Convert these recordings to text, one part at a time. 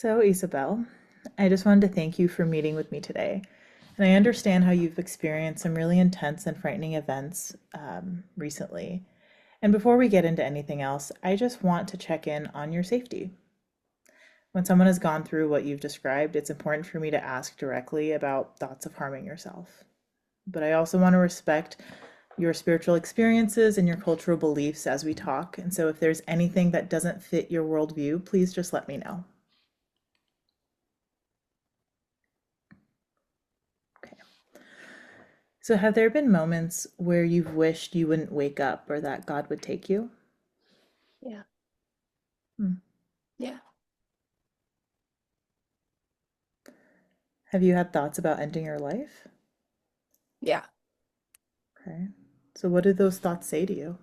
So, Isabel, I just wanted to thank you for meeting with me today. And I understand how you've experienced some really intense and frightening events recently. And before we get into anything else, I just want to check in on your safety. When someone has gone through what you've described, it's important for me to ask directly about thoughts of harming yourself. But I also want to respect your spiritual experiences and your cultural beliefs as we talk. And so if there's anything that doesn't fit your worldview, please just let me know. Okay. So, have there been moments where you've wished you wouldn't wake up or that God would take you? Yeah. Hmm. Yeah. Have you had thoughts about ending your life? Yeah. Okay. So, what did those thoughts say to you?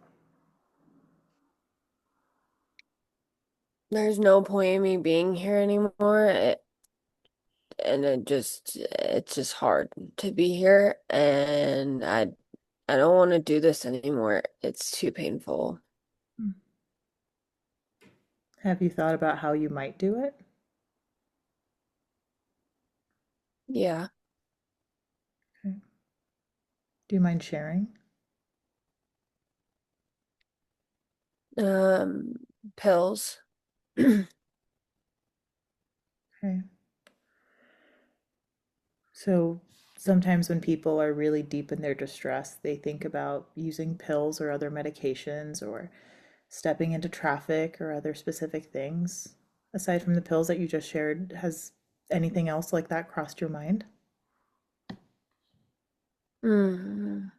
There's no point in me being here anymore. And it's just hard to be here. And I don't want to do this anymore. It's too painful. Hmm. Have you thought about how you might do it? Yeah. Okay. Do you mind sharing? Um, Pills. Okay. So, sometimes when people are really deep in their distress, they think about using pills or other medications or stepping into traffic or other specific things. Aside from the pills that you just shared, has anything else like that crossed your mind? Mm.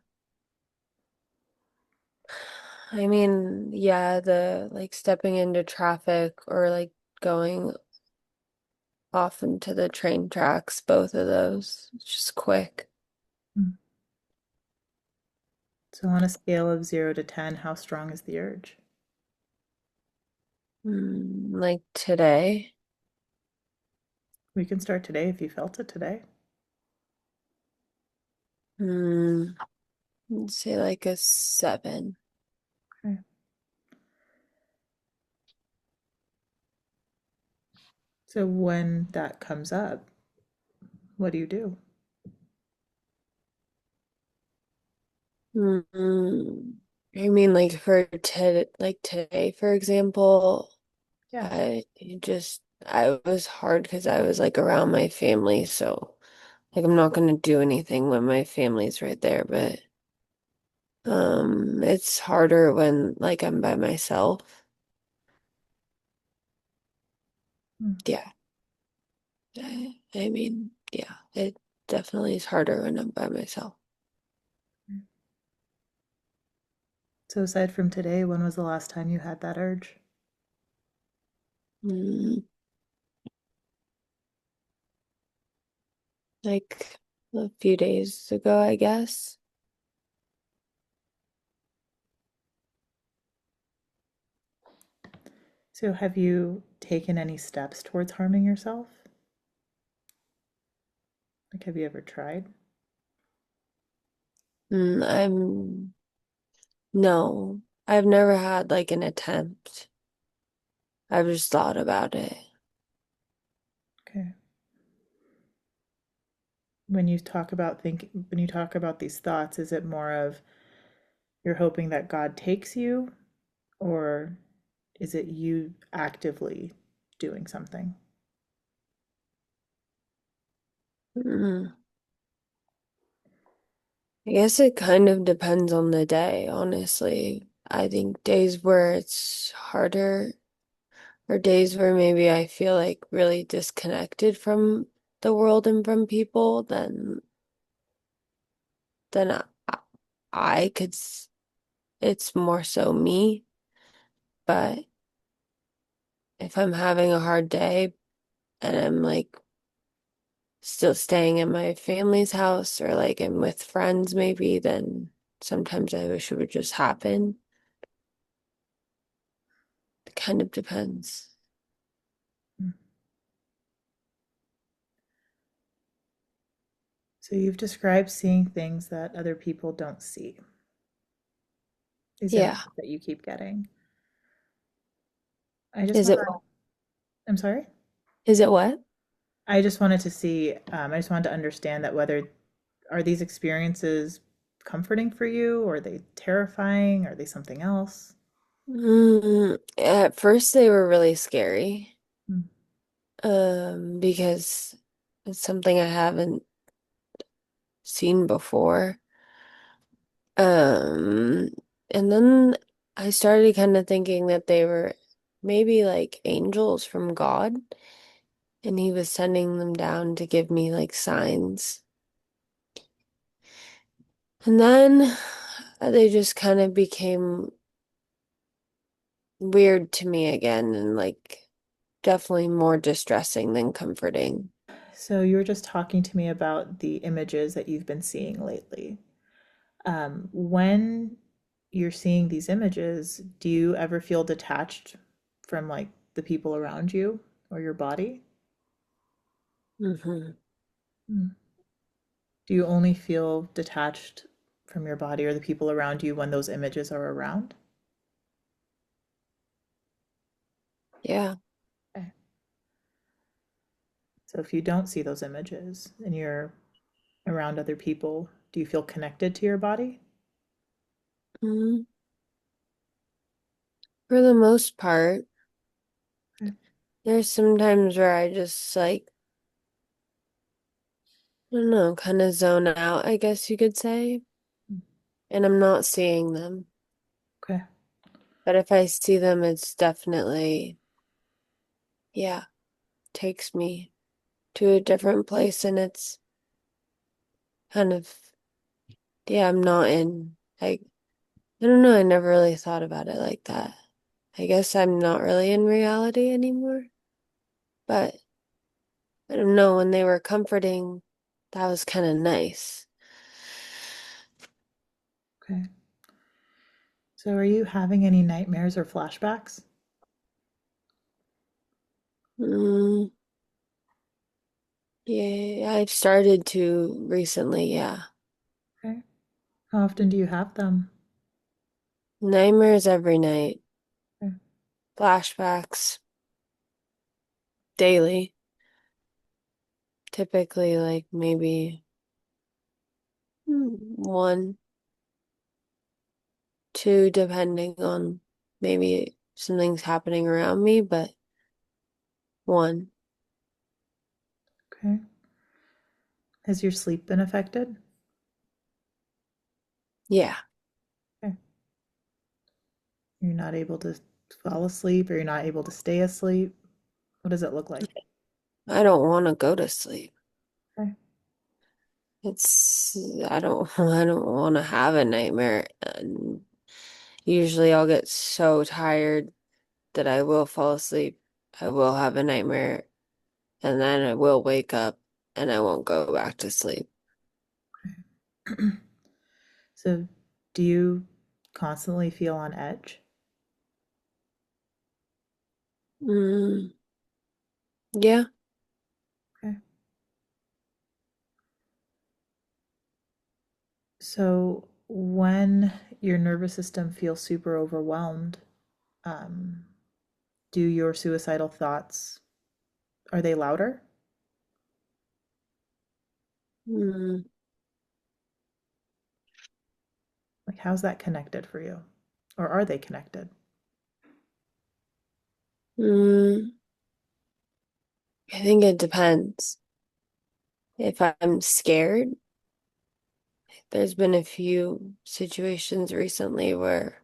I mean, yeah, the like stepping into traffic or like going off into the train tracks, both of those. It's just quick. Hmm. So, on a scale of 0 to 10, how strong is the urge? Like today. We can start today if you felt it today. Hmm. Let's say like a 7. Okay. So, when that comes up, what do you do? Mm, I mean, like for like today, for example, Yeah. I was hard because I was like around my family, so like I'm not gonna do anything when my family's right there, but it's harder when like I'm by myself. Hmm. Yeah, I mean, yeah, it definitely is harder when I'm by myself. So, aside from today, when was the last time you had that urge? Mm, like a few days ago, I guess. So, have you taken any steps towards harming yourself? Like, have you ever tried? I'm No, I've never had like an attempt. I've just thought about it. Okay. When you talk about these thoughts, is it more of you're hoping that God takes you, or is it you actively doing something? Mm. I guess it kind of depends on the day, honestly. I think days where it's harder or days where maybe I feel like really disconnected from the world and from people, then I could, it's more so me. But if I'm having a hard day and I'm like still staying in my family's house or like I'm with friends maybe, then sometimes I wish it would just happen. It kind of depends. Mm. So you've described seeing things that other people don't see. These Yeah. images that you keep getting. I just Is want it to, I'm sorry? Is it what? I just wanted to see, I just wanted to understand that whether are these experiences comforting for you, or are they terrifying? Are they something else? At first they were really scary. Mm. Because it's something I haven't seen before. Um, and then I started kind of thinking that they were maybe like angels from God, and he was sending them down to give me like signs. And then they just kind of became weird to me again and like definitely more distressing than comforting. So you were just talking to me about the images that you've been seeing lately. When you're seeing these images, do you ever feel detached from like the people around you or your body? Hmm. Mm. Do you only feel detached from your body or the people around you when those images are around? Yeah. Okay. So if you don't see those images and you're around other people, do you feel connected to your body? Mhm. For the most part, Okay. there's some times where I just like I don't know, kind of zone out, I guess you could say, and I'm not seeing them. Okay. But if I see them, it's definitely, yeah, takes me to a different place and it's kind of, yeah, I'm not in, I don't know, I never really thought about it like that. I guess I'm not really in reality anymore, but I don't know, when they were comforting, that was kind of nice. Okay. So are you having any nightmares or flashbacks? Mm, yeah, I've started to recently, yeah. Okay. How often do you have them? Nightmares every night, Okay. flashbacks daily, typically like maybe one, two, depending on maybe something's happening around me, but one. Okay. Has your sleep been affected? Yeah, Okay. You're not able to fall asleep or you're not able to stay asleep? What does it look like? I don't want to go to sleep. Okay. It's, I don't want to have a nightmare. And usually I'll get so tired that I will fall asleep. I will have a nightmare and then I will wake up and I won't go back to sleep. So do you constantly feel on edge? Mm, yeah. Okay. So when your nervous system feels super overwhelmed, um, do your suicidal thoughts, are they louder? Mm, Like how's that connected for you? Or are they connected? mm, I think it depends. If I'm scared, there's been a few situations recently where,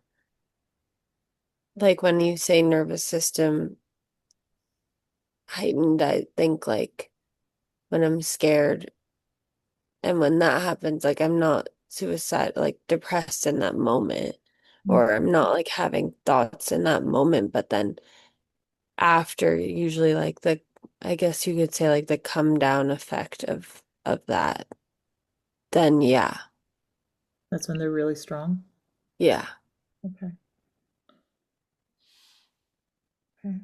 like when you say nervous system heightened, I think like when I'm scared and when that happens, like I'm not suicide, like depressed in that moment, Mm. or I'm not like having thoughts in that moment, but then after, usually like I guess you could say like the come down effect of that, then yeah, That's when they're really strong? yeah. Okay. Okay.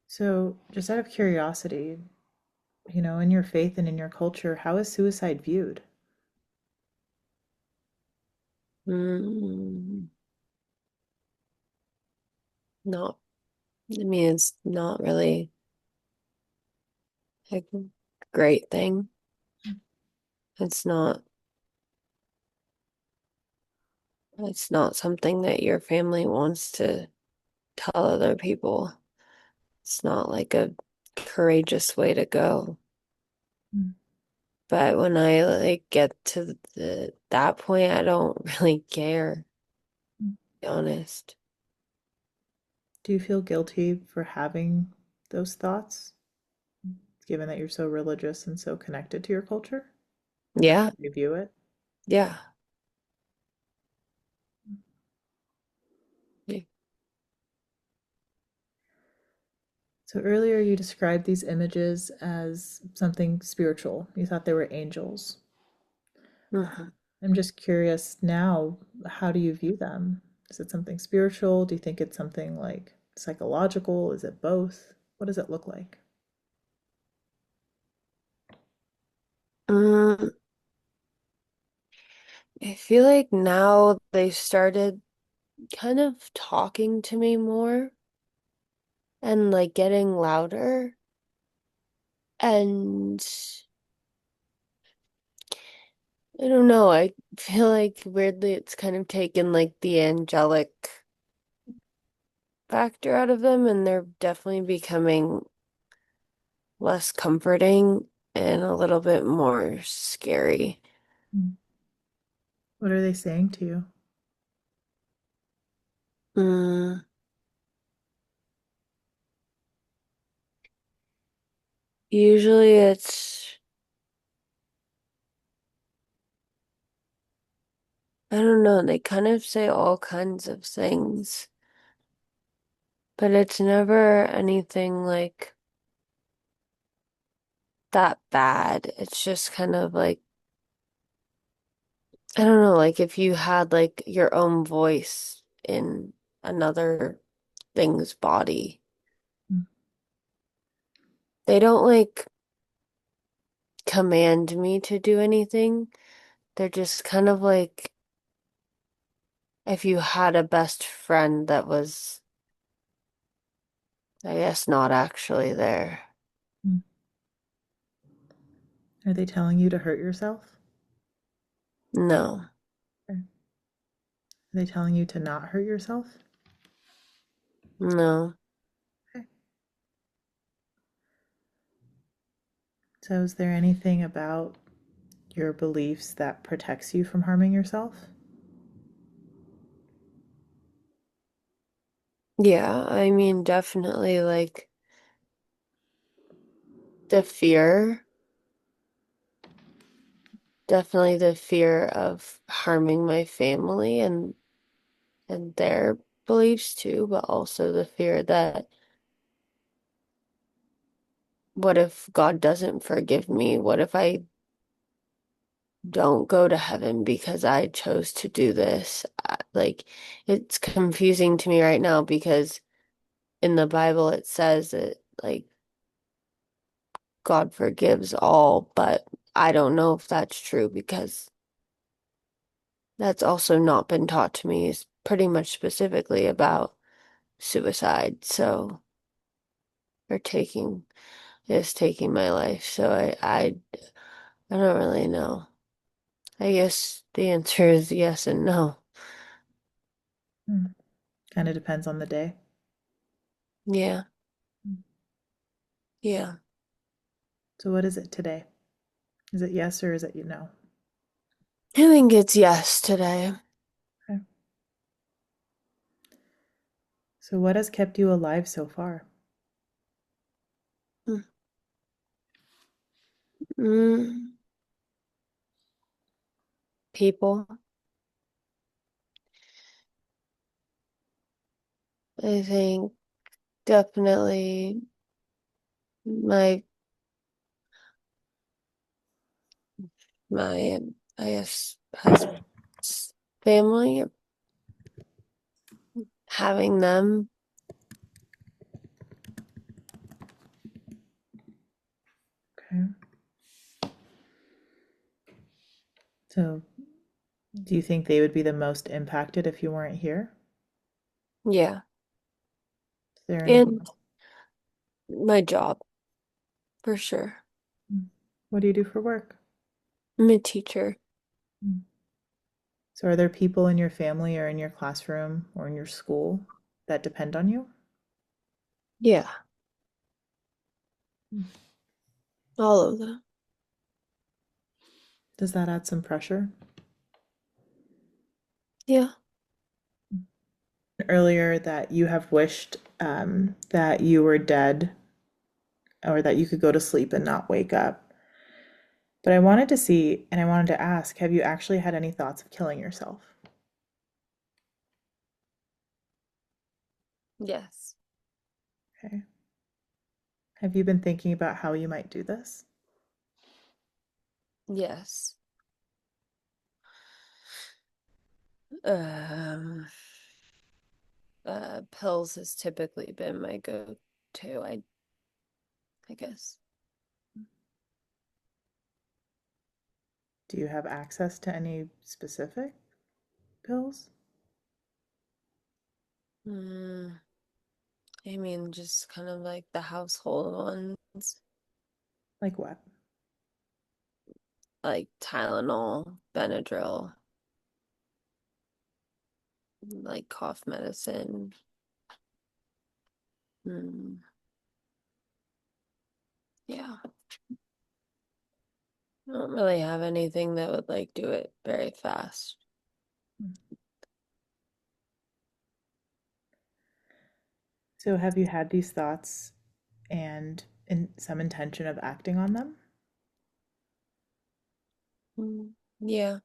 So just out of curiosity, in your faith and in your culture, how is suicide viewed? Mm, not, I mean, it's not really. a great thing. It's not it's not something that your family wants to tell other people. It's not like a courageous way to go. Mm. But when I like get to that point, I don't really care, to Mm. be honest. Do you feel guilty for having those thoughts, given that you're so religious and so connected to your culture? Is that Yeah, how you view it? yeah. Yeah. So earlier you described these images as something spiritual. You thought they were angels. Mhm. I'm just curious now, how do you view them? Is it something spiritual? Do you think it's something like psychological? Is it both? What does it look like? Mm, I feel like now they started kind of talking to me more and like getting louder. And I don't know, I feel like weirdly it's kind of taken like the angelic factor out of them, and they're definitely becoming less comforting and a little bit more scary. Mm. What are they saying to you? Mm, usually it's, I don't know, they kind of say all kinds of things, but it's never anything like that bad. It's just kind of like, I don't know, like if you had like your own voice in another thing's body. Mm. They don't like command me to do anything. They're just kind of like if you had a best friend that was, I guess, not actually there. Mm. Are they telling you to hurt yourself? No, Are they telling you to not hurt yourself? no. Okay. So, is there anything about your beliefs that protects you from harming yourself? Yeah, I mean, definitely like the fear, definitely the fear of harming my family and their beliefs too, but also the fear that what if God doesn't forgive me? What if I don't go to heaven because I chose to do this? Like, it's confusing to me right now because in the Bible it says that, like, God forgives all, but I don't know if that's true because that's also not been taught to me. Is pretty much specifically about suicide. So, or taking, is taking my life. So I don't really know. I guess the answer is yes and no. Mm. Kind of depends on the day. Yeah, Mm. yeah. So, what is it today? Is it yes or is it no? I think it's yes today. Okay. So, what has kept you alive so far? Mm, people. I think definitely my my I guess husband's family, having them. Okay. So, do you think they would be the most impacted if you weren't here? Yeah. Is there anything And else? my job for sure. What do you do for work? I'm a teacher. Mm. So, are there people in your family or in your classroom or in your school that depend on you? Yeah, Mm. all of them. Does that add some pressure? Yeah. Earlier, that you have wished that you were dead or that you could go to sleep and not wake up. But I wanted to see and I wanted to ask, have you actually had any thoughts of killing yourself? Yes. Okay. Have you been thinking about how you might do this? Yes. Um, pills has typically been my go-to, I guess. Do you have access to any specific pills? Mm, I mean, just kind of like the household ones, Like what? like Tylenol, Benadryl, like cough medicine. Mm, yeah. I don't really have anything that would like do it very fast. So, have you had these thoughts and some intention of acting on them? Yeah.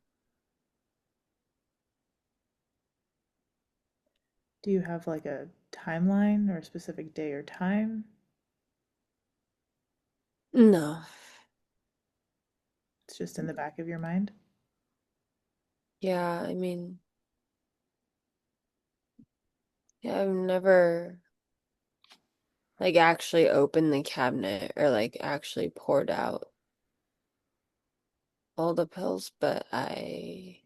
Do you have like a timeline or a specific day or time? No. It's just in the back of your mind? Yeah, I mean, yeah, I've never like actually opened the cabinet or like actually poured out all the pills, but I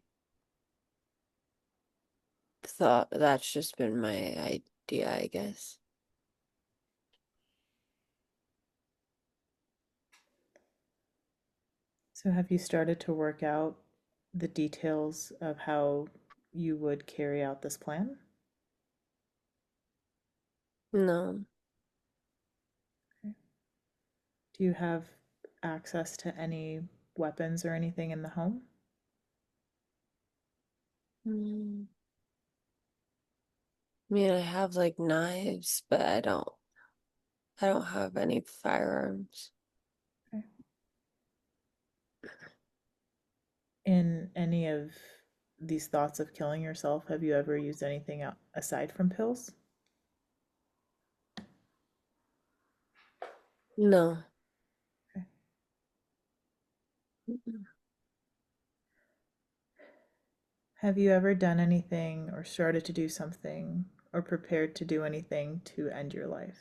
thought that's just been my idea, I guess. So, have you started to work out the details of how you would carry out this plan? No, Okay. Do you have access to any weapons or anything in the home? mm, I mean, I have like knives, but I don't have any firearms. Okay. In any of these thoughts of killing yourself, have you ever used anything aside from pills? No. Okay. Mm-mm. Have you ever done anything or started to do something or prepared to do anything to end your life?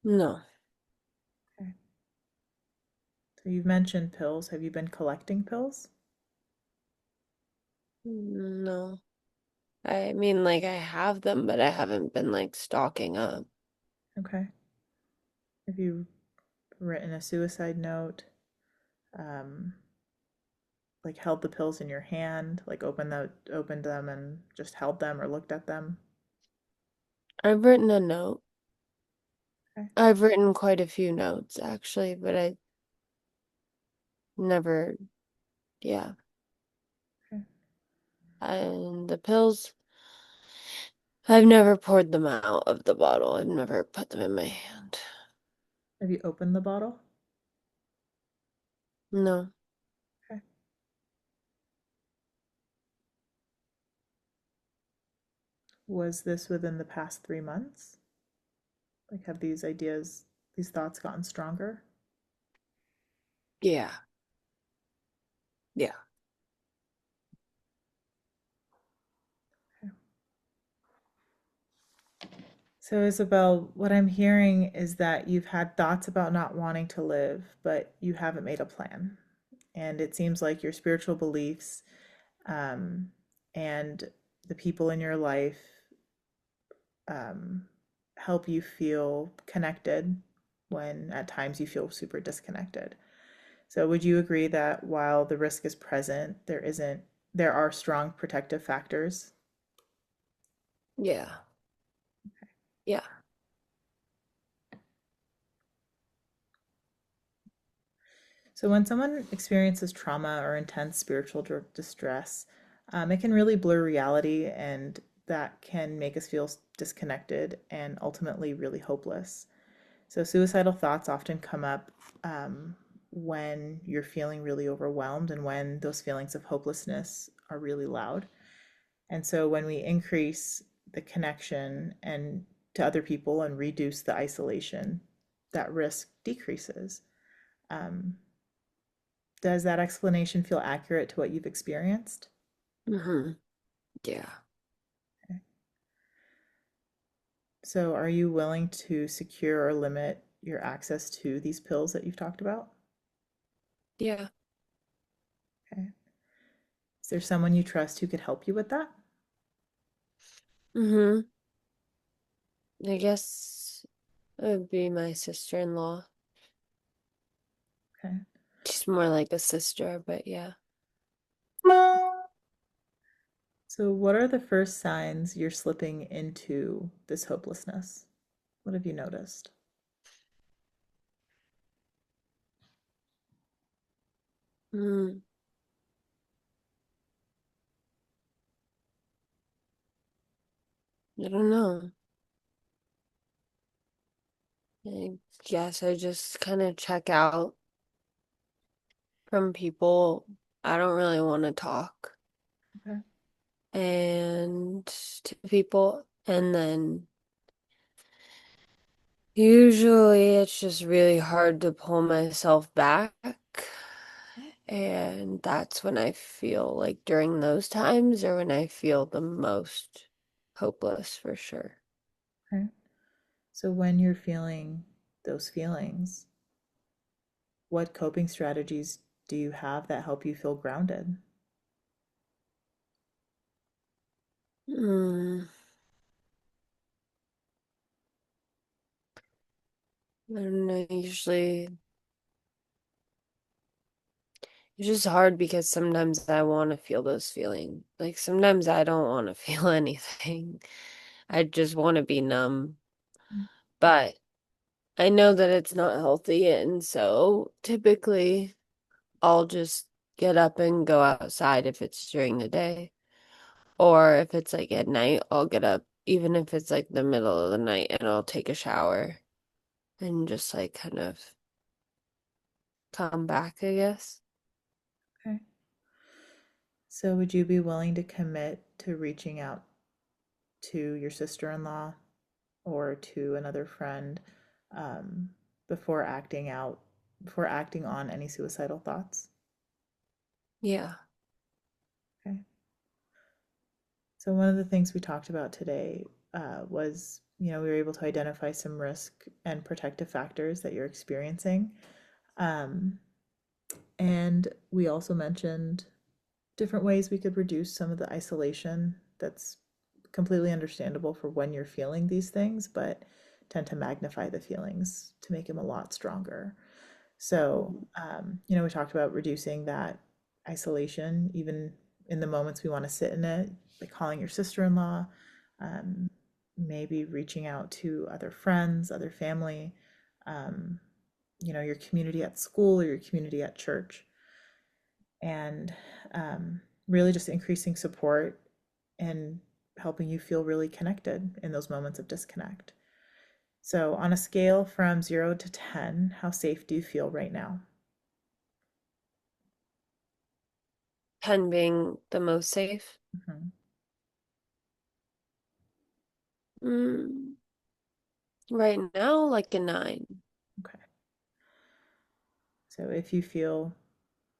No. Okay. So you've mentioned pills. Have you been collecting pills? No. I mean, like I have them, but I haven't been like stocking up. Okay. Have you written a suicide note? Um, like held the pills in your hand, like opened them and just held them or looked at them? I've written a note. Okay. I've written quite a few notes actually, but I never, yeah. Okay. And the pills, I've never poured them out of the bottle. I've never put them in my hand. Have you opened the bottle? No. Okay. Was this within the past 3 months? Like, have these thoughts gotten stronger? Yeah. Yeah. Okay. So, Isabel, what I'm hearing is that you've had thoughts about not wanting to live, but you haven't made a plan. And it seems like your spiritual beliefs um, and the people in your life um, help you feel connected when at times you feel super disconnected. So would you agree that while the risk is present, there are strong protective factors? Yeah. Yeah. So when someone experiences trauma or intense spiritual distress, it can really blur reality, and that can make us feel disconnected and ultimately really hopeless. So suicidal thoughts often come up when you're feeling really overwhelmed and when those feelings of hopelessness are really loud. And so when we increase the connection and to other people and reduce the isolation, that risk decreases. Um, does that explanation feel accurate to what you've experienced? Mm-hmm. Yeah. Okay. So are you willing to secure or limit your access to these pills that you've talked about? Yeah. Okay. Is there someone you trust who could help you with that? Mm-hmm. I guess it would be my sister-in-law. Okay. She's more like a sister, but yeah. So what are the first signs you're slipping into this hopelessness? What have you noticed? Mm, I don't know. I guess I just kind of check out from people. I don't really want to talk Okay. and to people, and then usually it's just really hard to pull myself back. And that's when I feel like during those times or when I feel the most hopeless for sure. Okay. So when you're feeling those feelings, what coping strategies do you have that help you feel grounded? Mm, I don't know, usually it's just hard because sometimes I want to feel those feelings. Like sometimes I don't want to feel anything. I just want to be numb. But I know that it's not healthy, and so typically I'll just get up and go outside if it's during the day. Or if it's like at night, I'll get up, even if it's like the middle of the night, and I'll take a shower and just like kind of come back, I guess. Okay. So would you be willing to commit to reaching out to your sister-in-law or to another friend um, before before acting on any suicidal thoughts? Yeah. Okay. So one of the things we talked about today was, we were able to identify some risk and protective factors that you're experiencing. Um, and we also mentioned different ways we could reduce some of the isolation that's completely understandable for when you're feeling these things, but tend to magnify the feelings to make them a lot stronger. So, Mhm. we talked about reducing that isolation, even in the moments we want to sit in it, like calling your sister-in-law, um, maybe reaching out to other friends, other family, um, your community at school or your community at church, and really just increasing support and helping you feel really connected in those moments of disconnect. So, on a scale from 0 to 10, how safe do you feel right now? 10 being the most safe. Mhm. Mm, right now, like a 9. Okay. So, if you feel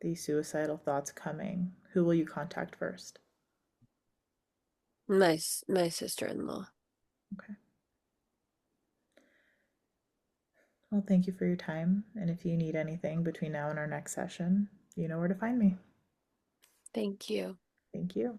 these suicidal thoughts coming, who will you contact first? My sister-in-law. Okay. Well, thank you for your time. And if you need anything between now and our next session, you know where to find me. Thank you. Thank you.